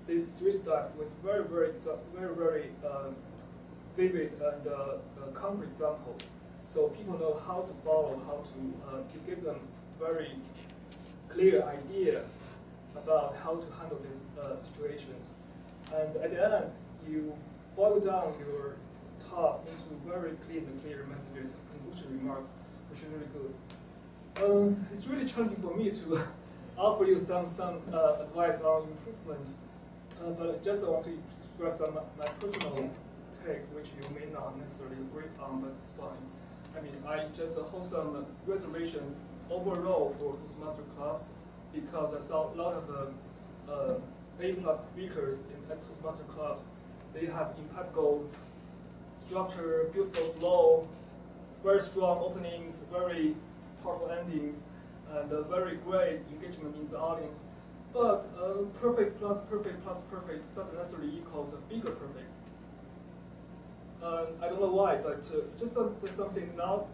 these 3 steps with very vivid and concrete examples, so people know how to follow, how to give them very clear idea about how to handle these situations. And at the end, you boil down your talk into very clear messages, conclusion remarks, which is really good. It's really challenging for me to offer you some advice on improvement, but just I want to express some my personal takes, which you may not necessarily agree on, but it's fine. I mean, I just hold some reservations overall for Toastmaster clubs because I saw a lot of A+ speakers at Toastmaster clubs. They have impeccable structure, beautiful flow, very strong openings, very powerful endings, and a very great engagement in the audience. But perfect plus perfect plus perfect doesn't necessarily equals a bigger perfect. I don't know why, but just something now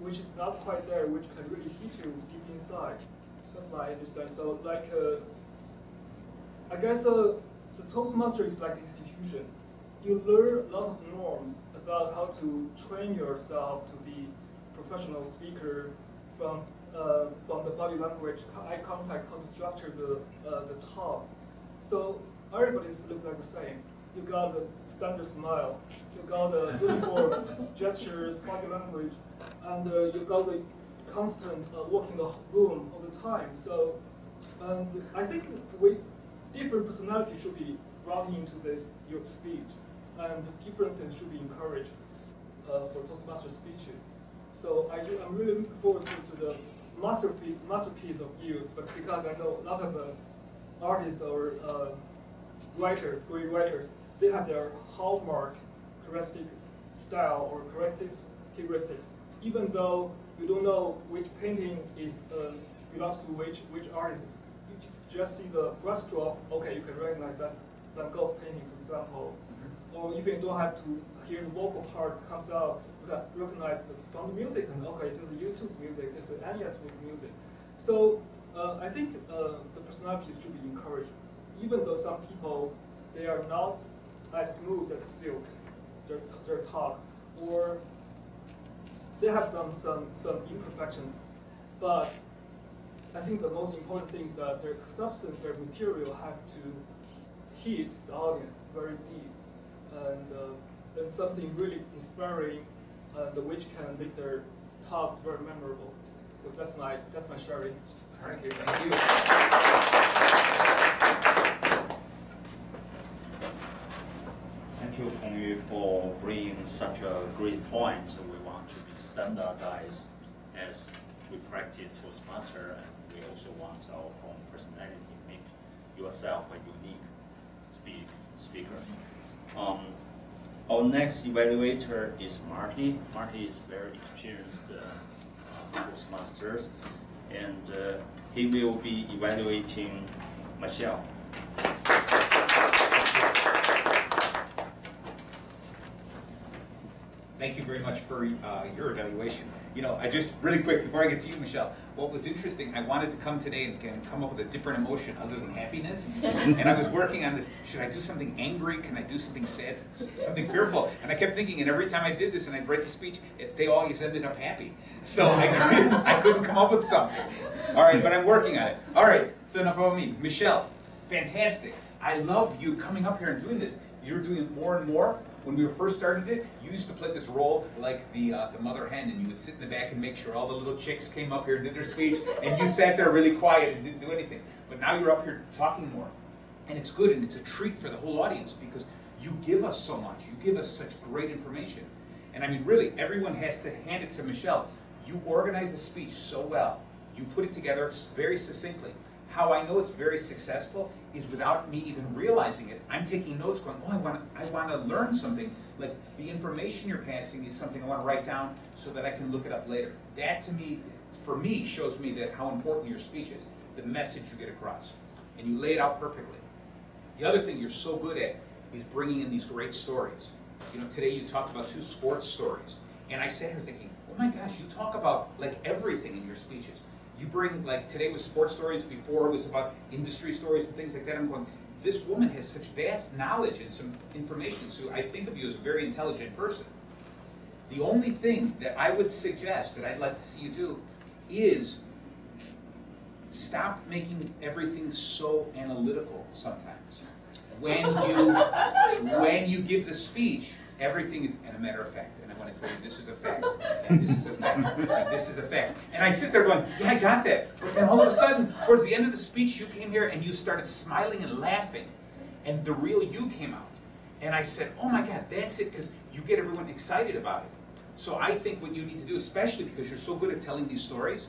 which is not quite there, which can really hit you deep inside. That's my understanding. So, like, I guess the Toastmaster is like an institution. You learn a lot of norms about how to train yourself to be a professional speaker from the body language, eye contact, how to structure the talk. So everybody looks like the same. You got the standard smile, you got the uniform gestures, body language, and you got the constant walking the room all the time. So, and I think different personalities should be brought into your speech, and differences should be encouraged for Toastmaster speeches. So I'm really looking forward to the masterpiece of youth, but because I know a lot of artists or writers, great writers, they have their hallmark characteristic style or characteristics. Even though you don't know which painting belongs to which artist, you just see the brush strokes. Okay, you can recognize that's Van Gogh's painting, for example. Or even you don't have to hear the vocal part comes out, you can recognize from the music, and okay, this is YouTube's music, this is NES music. So I think the personalities should be encouraged, even though some people, they are not as smooth as silk, their talk, or they have some imperfections. But I think the most important thing is that their substance, their material have to hit the audience very deep, and something really inspiring, which can make their talks very memorable. So that's my sharing. Thank you. Thank you. Thank you, Pengyu, for bringing such a great point. We want to be standardized as we practice Toastmaster, and we also want our own personality, make yourself a unique speaker. Our next evaluator is Marty. Marty is very experienced Toastmasters, and he will be evaluating Michelle. Thank you very much for your evaluation. You know, I just, really quick, before I get to you, Michelle, what was interesting, I wanted to come today and come up with a different emotion other than happiness. And I was working on this, should I do something angry? Can I do something sad? Something fearful? And I kept thinking, and every time I did this and I'd write the speech, they always ended up happy. So I couldn't come up with something. All right, but I'm working on it. All right, so enough about me. Michelle, fantastic. I love you coming up here and doing this. You're doing it more and more. When we first started it, you used to play this role like the mother hen, and you would sit in the back and make sure all the little chicks came up here and did their speech, and you sat there really quiet and didn't do anything. But now you're up here talking more. And it's good, and it's a treat for the whole audience because you give us so much. You give us such great information. And I mean, really, everyone has to hand it to Michelle. You organize a speech so well. You put it together very succinctly. How I know it's very successful is without me even realizing it. I'm taking notes going, oh, I want to learn something. Like the information you're passing is something I want to write down so that I can look it up later. That to me, for me, shows me that how important your speech is, the message you get across. And you lay it out perfectly. The other thing you're so good at is bringing in these great stories. You know, today you talked about 2 sports stories. And I sat here thinking, oh my gosh, you talk about like everything in your speeches. You bring, like today was sports stories, before it was about industry stories and things like that. I'm going, this woman has such vast knowledge and some information, so I think of you as a very intelligent person. The only thing that I would suggest that I'd like to see you do is stop making everything so analytical sometimes. When you give the speech, everything is, and a matter of fact, and I want to tell you this is a fact, and this is a fact, and this is a fact. And I sit there going, yeah, I got that. But then all of a sudden, towards the end of the speech, you came here and you started smiling and laughing, and the real you came out. And I said, oh my God, that's it, because you get everyone excited about it. So I think what you need to do, especially because you're so good at telling these stories,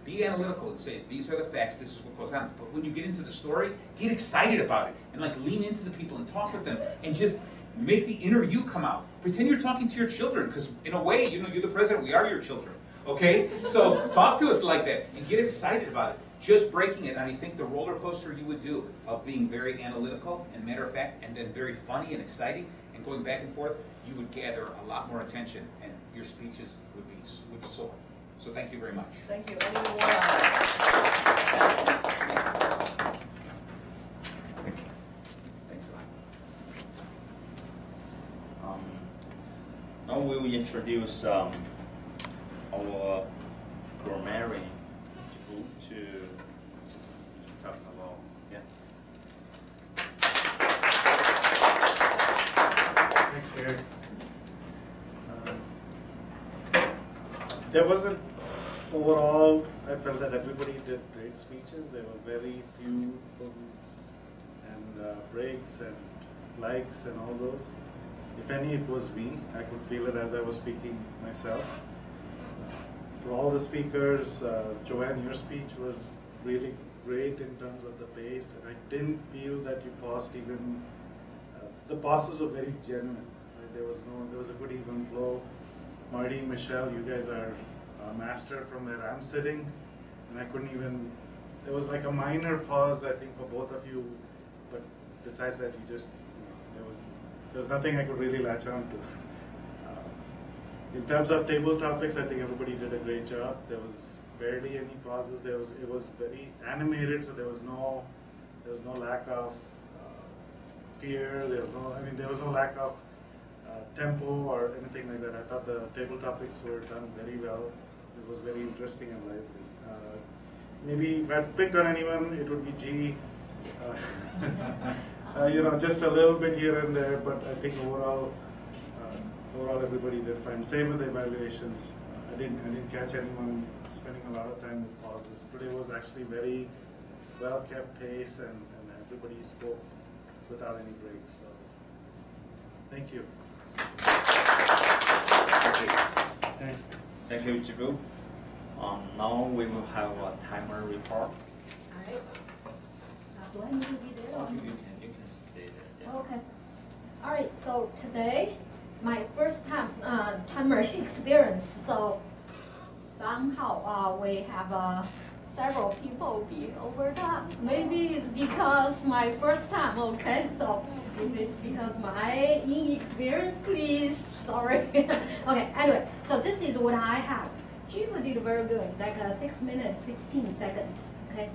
be analytical and say, these are the facts, this is what goes on. But when you get into the story, get excited about it, and like lean into the people and talk with them, and just make the inner you come out. Pretend you're talking to your children, because in a way, you know, you're the president, we are your children, okay? So talk to us like that, and get excited about it. Just breaking it, and I think the roller coaster you would do of being very analytical and matter of fact, and then very funny and exciting, and going back and forth, you would gather a lot more attention, and your speeches would soar. So thank you very much. Thank you. Anyone want Thank you. Thanks a lot. Now we will introduce our grammarian to talk about, Thanks, Gary. There wasn't, overall, I felt that everybody did great speeches. There were very few booms and breaks and likes and all those. If any, it was me. I could feel it as I was speaking myself. For all the speakers, Joanne, your speech was really great in terms of the pace, and I didn't feel that you paused even. The pauses were very genuine. Right? There was a good even flow. Marty, Michelle, you guys are a master from where I'm sitting, and I couldn't even. There was like a minor pause, I think, for both of you, but besides that, you just, there was nothing I could really latch on to. In terms of table topics, I think everybody did a great job. There was barely any pauses. It was very animated, so there was no lack of fear. There was no lack of tempo or anything like that. I thought the table topics were done very well. It was very interesting and lively. Maybe if I picked on anyone, it would be G. Just a little bit here and there, but I think overall everybody did fine. Same with the evaluations. I didn't catch anyone spending a lot of time with pauses. Today was actually very well kept pace, and everybody spoke without any breaks. So thank you. Thanks. Thank you, Jibu. Now we will have a timer report. All right. Do I need to be there? You can stay there. Yeah. Okay. All right. So today, my first time timer experience. So somehow we have several people be overlapped. Maybe it's because my first time. Okay. So if it's because my inexperience, please. Sorry. Okay. Anyway, so this is what I have. Jibu did very good, like 6 minutes, 16 seconds. Okay.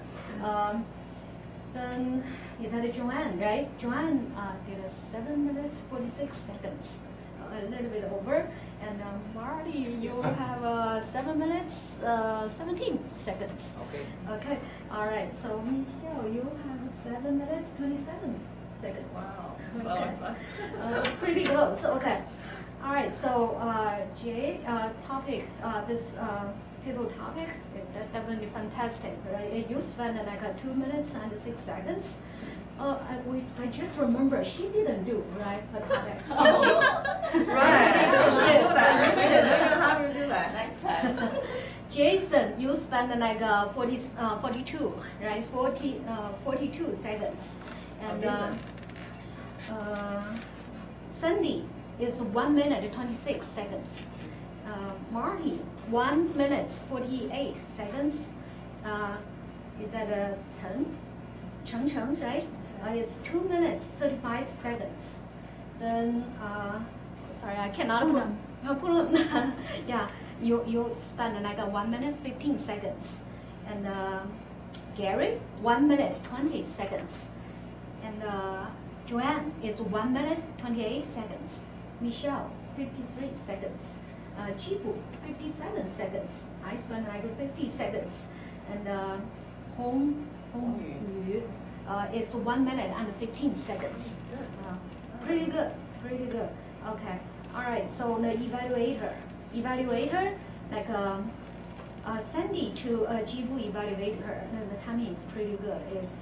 Then is that Joanne, right? Joanne did 7 minutes, 46 seconds, a little bit over. And Marty, you have 7 minutes, 17 seconds. Okay. Okay. All right. So Michelle, you have 7 minutes, 27 seconds. Wow. Okay. Pretty close. Okay. All right. So Jay, topic, this table topic, that's definitely fantastic, right? You spent like 2 minutes and 6 seconds. I just remember she didn't do, right? Right. We're gonna have you do that next time. Jason, you spent like 42, right? 42 seconds. And Sandy is 1 minute 26 seconds. Marty, 1 minute 48 seconds. Is that Cheng, right? It's 2 minutes 35 seconds. Then, sorry, I cannot put yeah, you spend like 1 minute 15 seconds. And Gary, 1 minute 20 seconds. And Joanne is 1 minute 28 seconds. Michelle 53 seconds. Jibu 57 seconds. I spent like 50 seconds. And Hong Yu is 1 minute and 15 seconds. Pretty good, pretty good. Okay. All right. So the evaluator, like Sandy to Jibu evaluator, the timing is pretty good. It's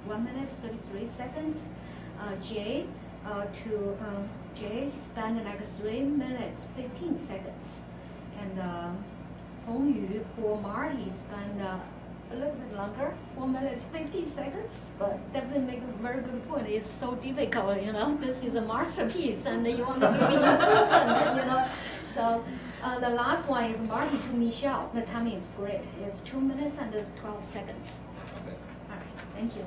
1 minute 33 seconds. Jay Jay spent like 3 minutes 15 seconds. And Hong Yu for Marty spent a little bit longer, 4 minutes 50 seconds. But definitely make a very good point. It's so difficult, you know. This is a masterpiece, and you want to do improvement, you know. So the last one is Marty to Michelle. The timing is great. It's 2 minutes and 12 seconds. Okay. All right. Thank you.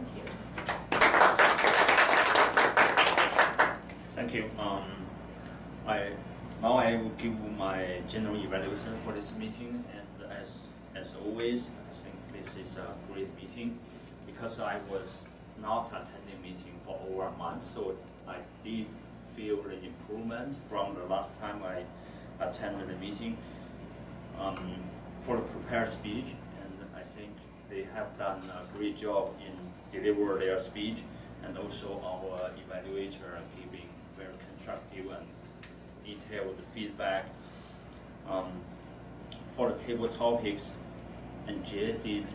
Thank you. Now I will give my general evaluation for this meeting, and as always, I think this is a great meeting because I was not attending meeting for over a month, so I did feel the improvement from the last time I attended the meeting for the prepared speech, and I think they have done a great job in deliver their speech, and also our evaluator giving very constructive and detailed feedback. For the table topics, and Jay did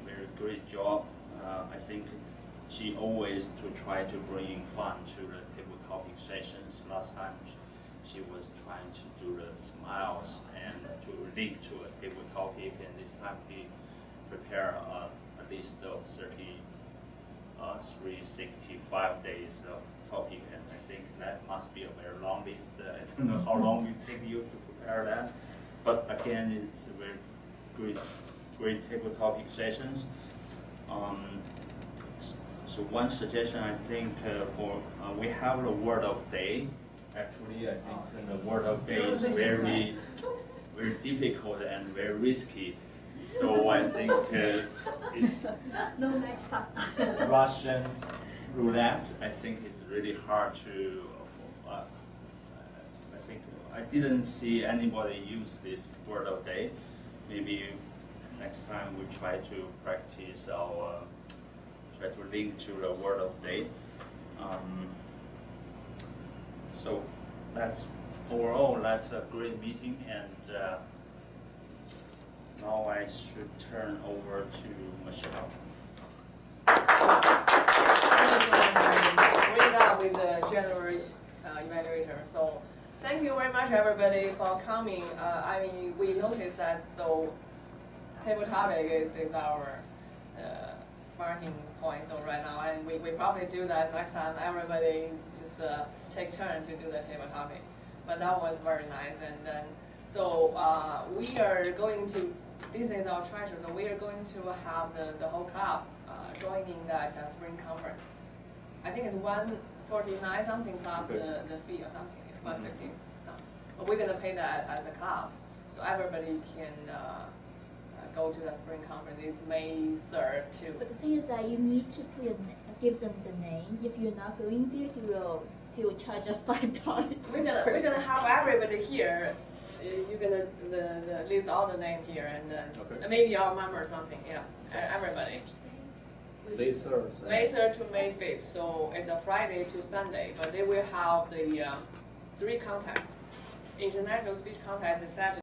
very great job. I think she always to try to bring fun to the table topic sessions. Last time she was trying to do the smiles and to link to a table topic, and this time he prepared at least 365 days of topic, and I think that must be a very long list. I don't know how long it take you to prepare that, but again, it's a very great table topic sessions. So one suggestion, I think, for we have the word of day. Actually, I think the word of day is very difficult and very risky. So I think it's No, next time. Russian roulette. I think is really hard to. I think I didn't see anybody use this word of day. Maybe next time we try to practice our. Try to link to the word of day. So overall that's a great meeting, and now I should turn over to Michelle. Great job with the general evaluator. So thank you very much everybody for coming. I mean, we noticed that table topic is our sparking point. So right now, and we probably do that next time. Everybody just take turn to do the table topic. But that was very nice. And then we are going to. This is our treasure. So we are going to have the whole club joining that spring conference. I think it's 149 something plus the fee or something, 150 something. But we're gonna pay that as a club, so everybody can go to the spring conference. It's May 3rd too. But the thing is that you need to give them the name. If you're not going there, they will charge us $5. We're gonna have everybody here. You're gonna list all the names here, and then maybe our member or something. Yeah, everybody. May 3rd. May 3rd to May 5th. So it's a Friday to Sunday, but they will have the 3 contests. International speech contest is Saturday.